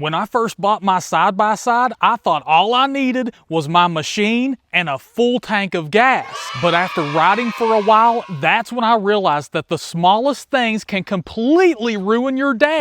When I first bought my side-by-side, I thought all I needed was my machine and a full tank of gas. But after riding for a while, that's when I realized that the smallest things can completely ruin your day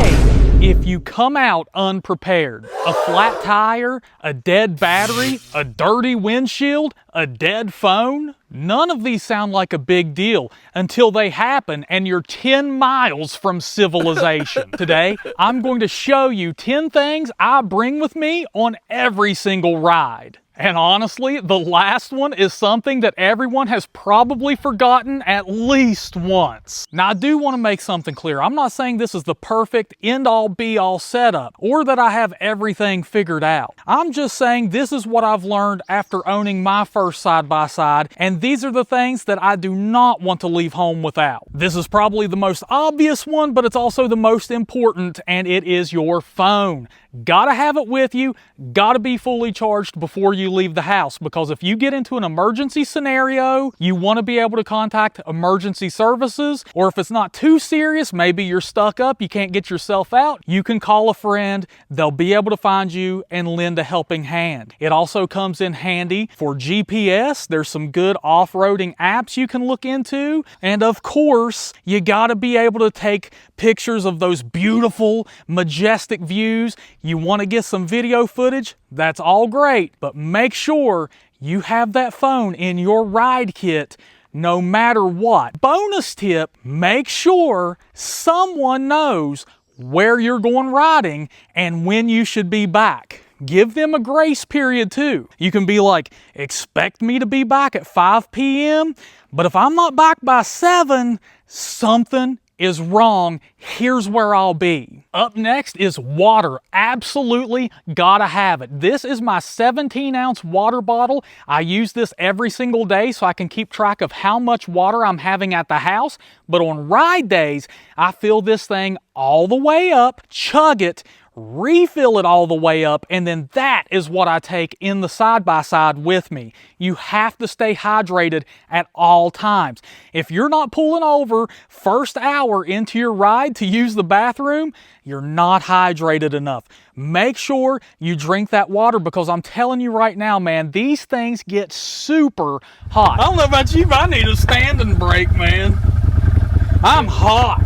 if you come out unprepared. A flat tire, a dead battery, a dirty windshield, a dead phone. None of these sound like a big deal until they happen and you're 10 miles from civilization. Today, I'm going to show you 10 things I bring with me on every single ride. And honestly, the last one is something that everyone has probably forgotten at least once. Now, I do want to make something clear. I'm not saying this is the perfect end-all be-all setup or that I have everything figured out. I'm just saying this is what I've learned after owning my first side-by-side, and these are the things that I do not want to leave home without. This is probably the most obvious one, but it's also the most important, and it is your phone. Gotta have it with you, gotta be fully charged before you leave the house, because if you get into an emergency scenario, you want to be able to contact emergency services, or if it's not too serious, maybe you're stuck up, you can't get yourself out, you can call a friend, they'll be able to find you and lend a helping hand. It also comes in handy for GPS. There's some good off-roading apps you can look into, and of course, you gotta be able to take pictures of those beautiful, majestic views. You want to get some video footage? That's all great, but make sure you have that phone in your ride kit no matter what. Bonus tip, make sure someone knows where you're going riding and when you should be back. Give them a grace period too. You can be like, expect me to be back at 5 p.m., but if I'm not back by 7, something is wrong. Here's where I'll be. Up next is water. Absolutely gotta have it. This is my 17-ounce water bottle. I use this every single day so I can keep track of how much water I'm having at the house. But on ride days, I fill this thing all the way up, chug it, refill it all the way up, and then that is what I take in the side-by-side with me. You have to stay hydrated at all times. If you're not pulling over first hour into your ride to use the bathroom, you're not hydrated enough. Make sure you drink that water, because I'm telling you right now, man, these things get super hot. I don't know about you, but I need a standing break, man. I'm hot.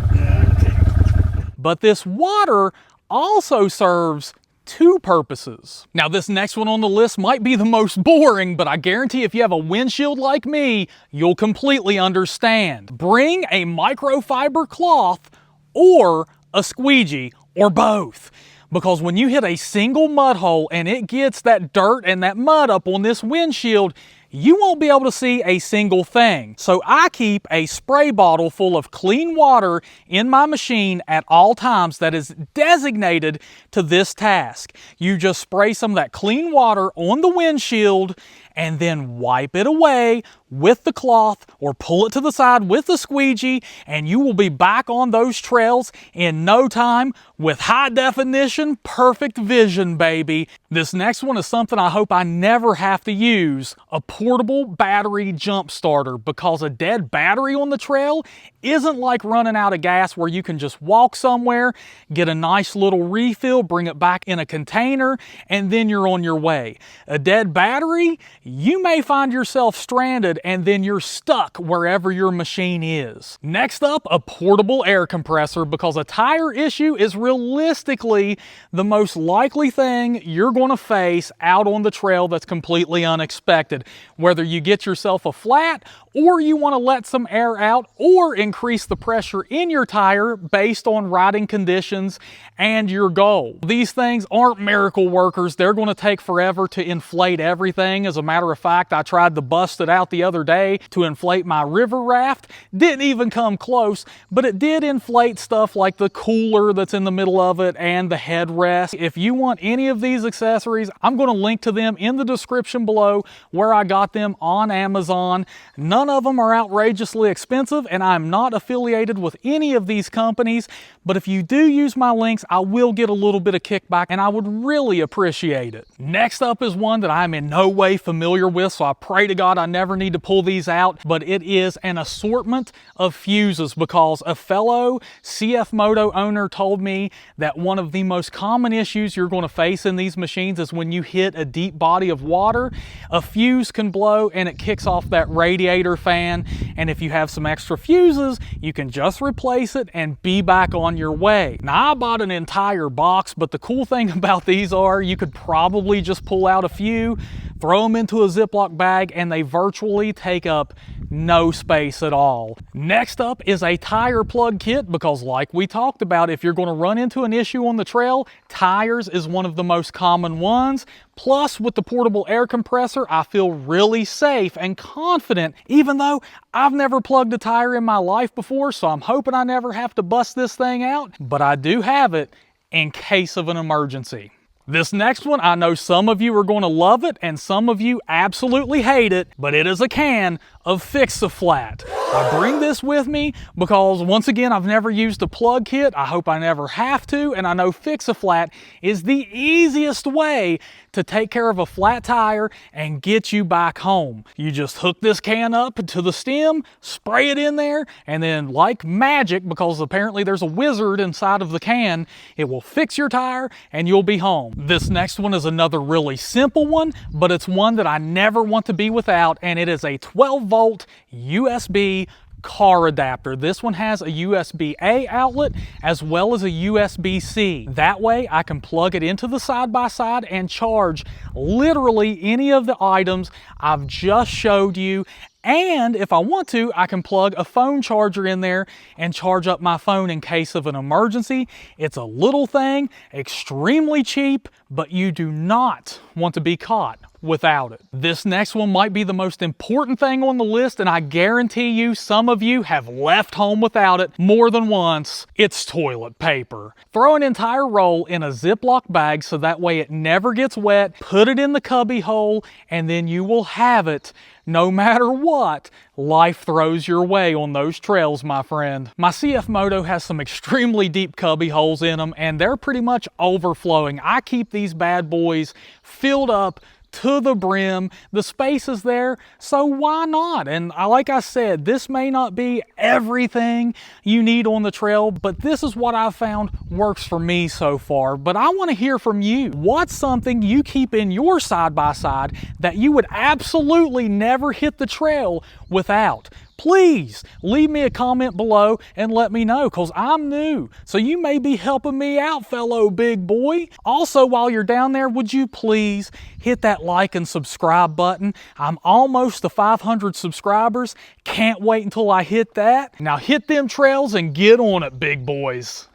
But this water also serves two purposes. Now, this next one on the list might be the most boring, but I guarantee if you have a windshield like me, you'll completely understand. Bring a microfiber cloth or a squeegee, or both. Because when you hit a single mud hole and it gets that dirt and that mud up on this windshield, you won't be able to see a single thing. So I keep a spray bottle full of clean water in my machine at all times that is designated to this task. You just spray some of that clean water on the windshield and then wipe it away with the cloth or pull it to the side with the squeegee, and you will be back on those trails in no time with high definition, perfect vision, baby. This next one is something I hope I never have to use, a portable battery jump starter, because a dead battery on the trail isn't like running out of gas where you can just walk somewhere, get a nice little refill, bring it back in a container, and then you're on your way. A dead battery, you may find yourself stranded and then you're stuck wherever your machine is. Next up, a portable air compressor, because a tire issue is realistically the most likely thing you're going to face out on the trail that's completely unexpected. Whether you get yourself a flat, or you want to let some air out, or increase the pressure in your tire based on riding conditions and your goal. These things aren't miracle workers. They're going to take forever to inflate everything. As a matter of fact, I tried to bust it out the other day to inflate my river raft. Didn't even come close, but it did inflate stuff like the cooler that's in the middle of it and the headrest. If you want any of these accessories, I'm going to link to them in the description below where I got them on Amazon. None of them are outrageously expensive, and I'm not affiliated with any of these companies, but if you do use my links, I will get a little bit of kickback, and I would really appreciate it. Next up is one that I'm in no way familiar familiar with, so I pray to God I never need to pull these out, but it is an assortment of fuses because a fellow CFMoto owner told me that one of the most common issues you're going to face in these machines is when you hit a deep body of water, a fuse can blow and it kicks off that radiator fan, and if you have some extra fuses, you can just replace it and be back on your way. Now, I bought an entire box, but the cool thing about these are you could probably just pull out a few, throw them into a Ziploc bag, and they virtually take up no space at all. Next up is a tire plug kit because, like we talked about, if you're going to run into an issue on the trail, tires is one of the most common ones. Plus, with the portable air compressor, I feel really safe and confident, even though I've never plugged a tire in my life before, so I'm hoping I never have to bust this thing out, but I do have it in case of an emergency. This next one, I know some of you are going to love it and some of you absolutely hate it, but it is a can of Fix-A-Flat. I bring this with me because, once again, I've never used a plug kit. I hope I never have to, and I know Fix-A-Flat is the easiest way to take care of a flat tire and get you back home. You just hook this can up to the stem, spray it in there, and then, like magic, because apparently there's a wizard inside of the can, it will fix your tire and you'll be home. This next one is another really simple one, but it's one that I never want to be without, and it is a 12-volt USB car adapter. This one has a USB-A outlet as well as a USB-C. That way I can plug it into the side-by-side and charge literally any of the items I've just showed you. And if I want to, I can plug a phone charger in there and charge up my phone in case of an emergency. It's a little thing, extremely cheap, but you do not want to be caught without it. This next one might be the most important thing on the list, and I guarantee you some of you have left home without it more than once. It's toilet paper. Throw an entire roll in a Ziploc bag so that way it never gets wet, put it in the cubby hole, and then you will have it no matter what life throws your way on those trails, my friend. My CFMoto has some extremely deep cubby holes in them, and they're pretty much overflowing. I keep these bad boys filled up to the brim. The space is there, so why not? And like I said, this may not be everything you need on the trail, but this is what I've found works for me so far. But I want to hear from you. What's something you keep in your side-by-side that you would absolutely never hit the trail without? Please leave me a comment below and let me know, because I'm new, so you may be helping me out, fellow big boy. Also, while you're down there, would you please hit that like and subscribe button? I'm almost to 500 subscribers. Can't wait until I hit that. Now hit them trails and get on it, big boys.